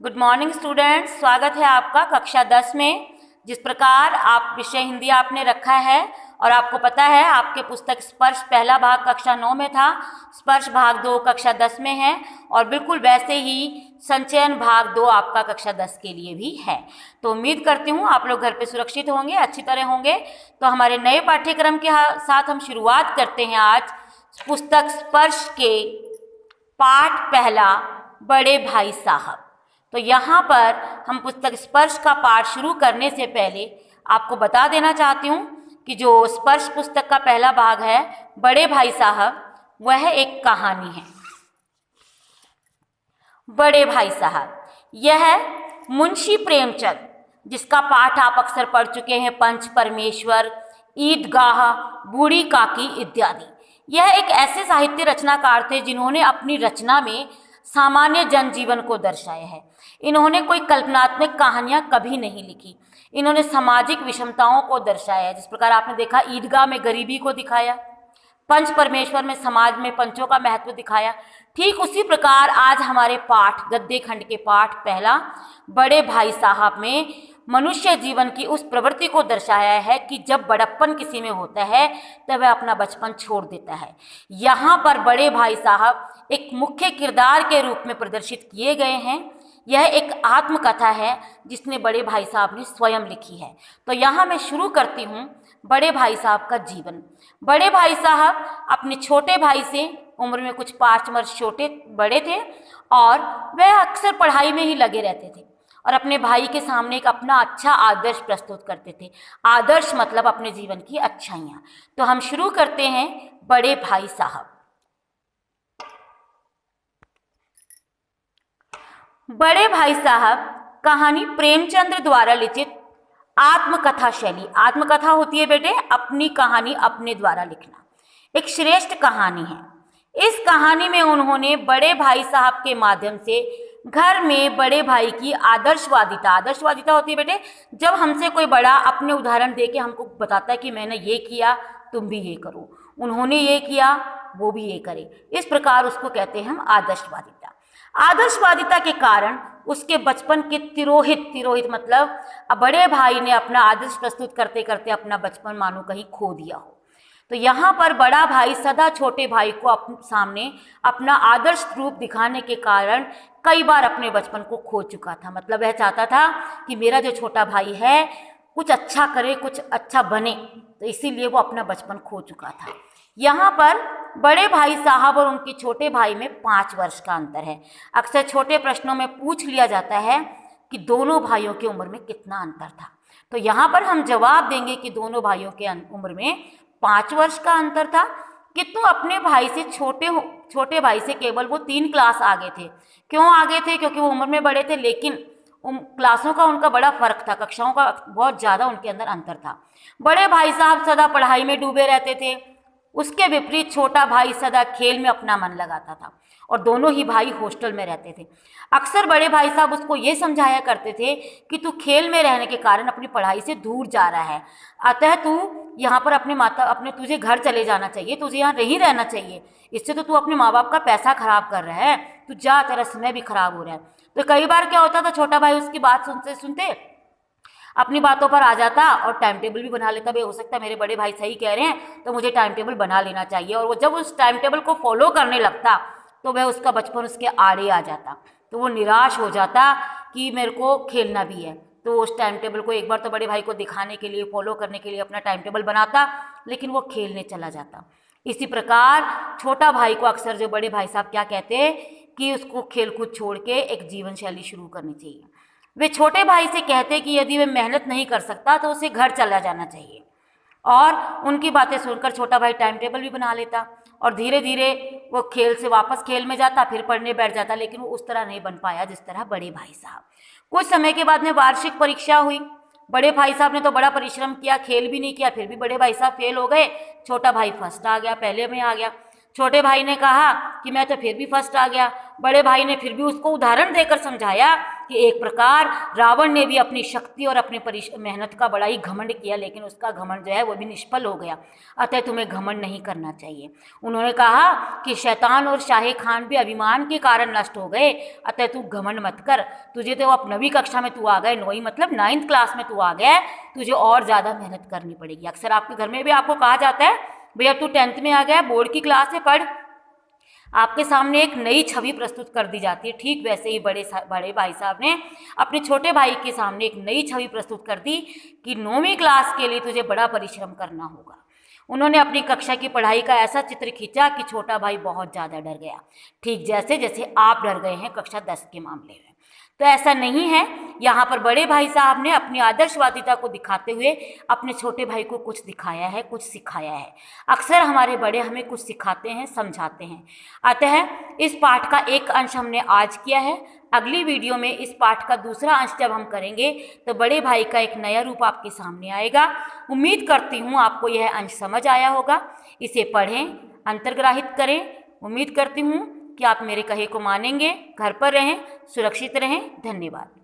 Good morning students, स्वागत है आपका कक्षा 10 में। जिस प्रकार आप विषय हिंदी आपने रखा है और आपको पता है आपके पुस्तक स्पर्श पहला भाग कक्षा 9 में था, स्पर्श भाग 2 कक्षा 10 में है और बिल्कुल वैसे ही संचयन भाग 2 आपका कक्षा 10 के लिए भी है। तो उम्मीद करती हूँ आप लोग घर पे सुरक्षित होंगे, अच्छी तरह होंगे। तो हमारे नए पाठ्यक्रम के साथ हम शुरुआत करते हैं आज पुस्तक स्पर्श के पाठ पहला, बड़े भाई साहब। तो यहाँ पर हम पुस्तक स्पर्श का पाठ शुरू करने से पहले आपको बता देना चाहती हूँ कि जो स्पर्श पुस्तक का पहला भाग है, बड़े भाई साहब, वह एक कहानी है। बड़े भाई साहब यह मुंशी प्रेमचंद, जिसका पाठ आप अक्सर पढ़ चुके हैं, पंच परमेश्वर, ईदगाह, बूढ़ी काकी इत्यादि। यह एक ऐसे साहित्य रचनाकार थे जिन्होंने अपनी रचना में सामान्य जनजीवन को दर्शाया है। इन्होंने कोई कल्पनात्मक कहानियां कभी नहीं लिखी। इन्होंने सामाजिक विषमताओं को दर्शाया है। जिस प्रकार आपने देखा, ईदगाह में गरीबी को दिखाया, पंच परमेश्वर में समाज में पंचों का महत्व दिखाया। ठीक उसी प्रकार आज हमारे पाठ गद्य खंड के पाठ पहला, बड़े भाई साहब में मनुष्य जीवन की उस प्रवृत्ति को दर्शाया है कि जब बड़प्पन किसी में होता है तब वह अपना बचपन छोड़ देता है। यहाँ पर बड़े भाई साहब एक मुख्य किरदार के रूप में प्रदर्शित किए गए हैं। यह एक आत्मकथा है जिसने बड़े भाई साहब ने स्वयं लिखी है। तो यहाँ मैं शुरू करती हूँ बड़े भाई साहब का जीवन। बड़े भाई साहब अपने छोटे भाई से उम्र में कुछ 5 वर्ष छोटे बड़े थे और वह अक्सर पढ़ाई में ही लगे रहते थे और अपने भाई के सामने एक अपना अच्छा आदर्श प्रस्तुत करते थे। आदर्श मतलब अपने जीवन की अच्छाइयाँ। तो हम शुरू करते हैं बड़े भाई साहब। बड़े भाई साहब कहानी प्रेमचंद द्वारा लिखित आत्मकथा शैली। आत्मकथा होती है बेटे अपनी कहानी अपने द्वारा लिखना, एक श्रेष्ठ कहानी है। इस कहानी में उन्होंने बड़े भाई साहब के माध्यम से घर में बड़े भाई की आदर्शवादिता होती है बेटे, जब हमसे कोई बड़ा अपने उदाहरण दे के हमको बताता है कि मैंने ये किया तुम भी ये करो, उन्होंने ये किया वो भी ये करे, इस प्रकार उसको कहते हैं हम आदर्शवादिता। आदर्शवादिता के कारण उसके बचपन के तिरोहित मतलब बड़े भाई ने अपना आदर्श प्रस्तुत करते करते अपना बचपन मानो कहीं खो दिया हो। तो यहाँ पर बड़ा भाई सदा छोटे भाई को सामने अपना आदर्श रूप दिखाने के कारण कई बार अपने बचपन को खो चुका था। मतलब वह चाहता था कि मेरा जो छोटा भाई है कुछ अच्छा करे, कुछ अच्छा बने, तो इसीलिए वो अपना बचपन खो चुका था। यहाँ पर बड़े भाई साहब और उनके छोटे भाई में 5 वर्ष का अंतर है। अक्सर छोटे प्रश्नों में पूछ लिया जाता है कि दोनों भाइयों की उम्र में कितना अंतर था। तो यहाँ पर हम जवाब देंगे कि दोनों भाइयों के उम्र में 5 वर्ष का अंतर था। किंतु अपने भाई से छोटे भाई से केवल वो 3 क्लास आगे थे। क्यों आगे थे? क्योंकि वो उम्र में बड़े थे, लेकिन क्लासों का उनका बड़ा फर्क था, कक्षाओं का बहुत ज़्यादा उनके अंदर अंतर था। बड़े भाई साहब सदा पढ़ाई में डूबे रहते थे, उसके विपरीत छोटा भाई सदा खेल में अपना मन लगाता था और दोनों ही भाई हॉस्टल में रहते थे। अक्सर बड़े भाई साहब उसको ये समझाया करते थे कि तू खेल में रहने के कारण अपनी पढ़ाई से दूर जा रहा है, अतः तू यहाँ पर तुझे घर चले जाना चाहिए, तुझे यहाँ नहीं रहना चाहिए, इससे तो तू अपने माँ बाप का पैसा खराब कर रहा है, तू जा, तेरा समय भी खराब हो रहा है। तो कई बार क्या होता था, छोटा भाई उसकी बात सुनते सुनते अपनी बातों पर आ जाता और टाइम टेबल भी बना लेता। भाई हो सकता है मेरे बड़े भाई सही कह रहे हैं तो मुझे टाइम टेबल बना लेना चाहिए, और वो जब उस टाइम टेबल को फॉलो करने लगता तो वह उसका बचपन उसके आड़े आ जाता। तो वो निराश हो जाता कि मेरे को खेलना भी है। तो उस टाइम टेबल को एक बार तो बड़े भाई को दिखाने के लिए, फॉलो करने के लिए अपना टाइम टेबल बनाता, लेकिन वो खेलने चला जाता। इसी प्रकार छोटा भाई को अक्सर जो बड़े भाई साहब क्या कहते हैं कि उसको खेलकूद छोड़ के एक जीवन शैली शुरू करनी चाहिए। वे छोटे भाई से कहते कि यदि वह मेहनत नहीं कर सकता तो उसे घर चला जाना चाहिए, और उनकी बातें सुनकर छोटा भाई टाइम टेबल भी बना लेता और धीरे धीरे वो खेल से वापस खेल में जाता, फिर पढ़ने बैठ जाता। लेकिन वो उस तरह नहीं बन पाया जिस तरह बड़े भाई साहब। कुछ समय के बाद में वार्षिक परीक्षा हुई। बड़े भाई साहब ने तो बड़ा परिश्रम किया, खेल भी नहीं किया, फिर भी बड़े भाई साहब फेल हो गए। छोटा भाई फर्स्ट आ गया, पहले में आ गया। छोटे भाई ने कहा कि मैं तो फिर भी फर्स्ट आ गया। बड़े भाई ने फिर भी उसको उदाहरण देकर समझाया कि एक प्रकार रावण ने भी अपनी शक्ति और अपने मेहनत का बड़ा ही घमंड किया, लेकिन उसका घमंड जो है वो भी निष्फल हो गया। अतः तुम्हें घमंड नहीं करना चाहिए। उन्होंने कहा कि शैतान और शाहे खान भी अभिमान के कारण नष्ट हो गए, अतः तू घमंड मत कर। तुझे तो अब 9वीं कक्षा में तू आ गए, 9वीं मतलब 9th क्लास में तू आ गया है, तुझे और ज़्यादा मेहनत करनी पड़ेगी। अक्सर आपके घर में भी आपको कहा जाता है भैया तू 10th में आ गया, बोर्ड की क्लास में पढ़। आपके सामने एक नई छवि प्रस्तुत कर दी जाती है। ठीक वैसे ही बड़े भाई साहब ने अपने छोटे भाई के सामने एक नई छवि प्रस्तुत कर दी कि 9वीं क्लास के लिए तुझे बड़ा परिश्रम करना होगा। उन्होंने अपनी कक्षा की पढ़ाई का ऐसा चित्र खींचा कि छोटा भाई बहुत ज़्यादा डर गया, ठीक जैसे जैसे आप डर गए हैं कक्षा 10 के मामले में। तो ऐसा नहीं है, यहाँ पर बड़े भाई साहब ने अपनी आदर्शवादिता को दिखाते हुए अपने छोटे भाई को कुछ दिखाया है, कुछ सिखाया है। अक्सर हमारे बड़े हमें कुछ सिखाते हैं, समझाते हैं। अतः इस पाठ का एक अंश हमने आज किया है। अगली वीडियो में इस पाठ का दूसरा अंश जब हम करेंगे तो बड़े भाई का एक नया रूप आपके सामने आएगा। उम्मीद करती हूँ आपको यह अंश समझ आया होगा। इसे पढ़ें, अंतर्ग्राहित करें। उम्मीद करती हूँ कि आप मेरे कहे को मानेंगे। घर पर रहें, सुरक्षित रहें। धन्यवाद।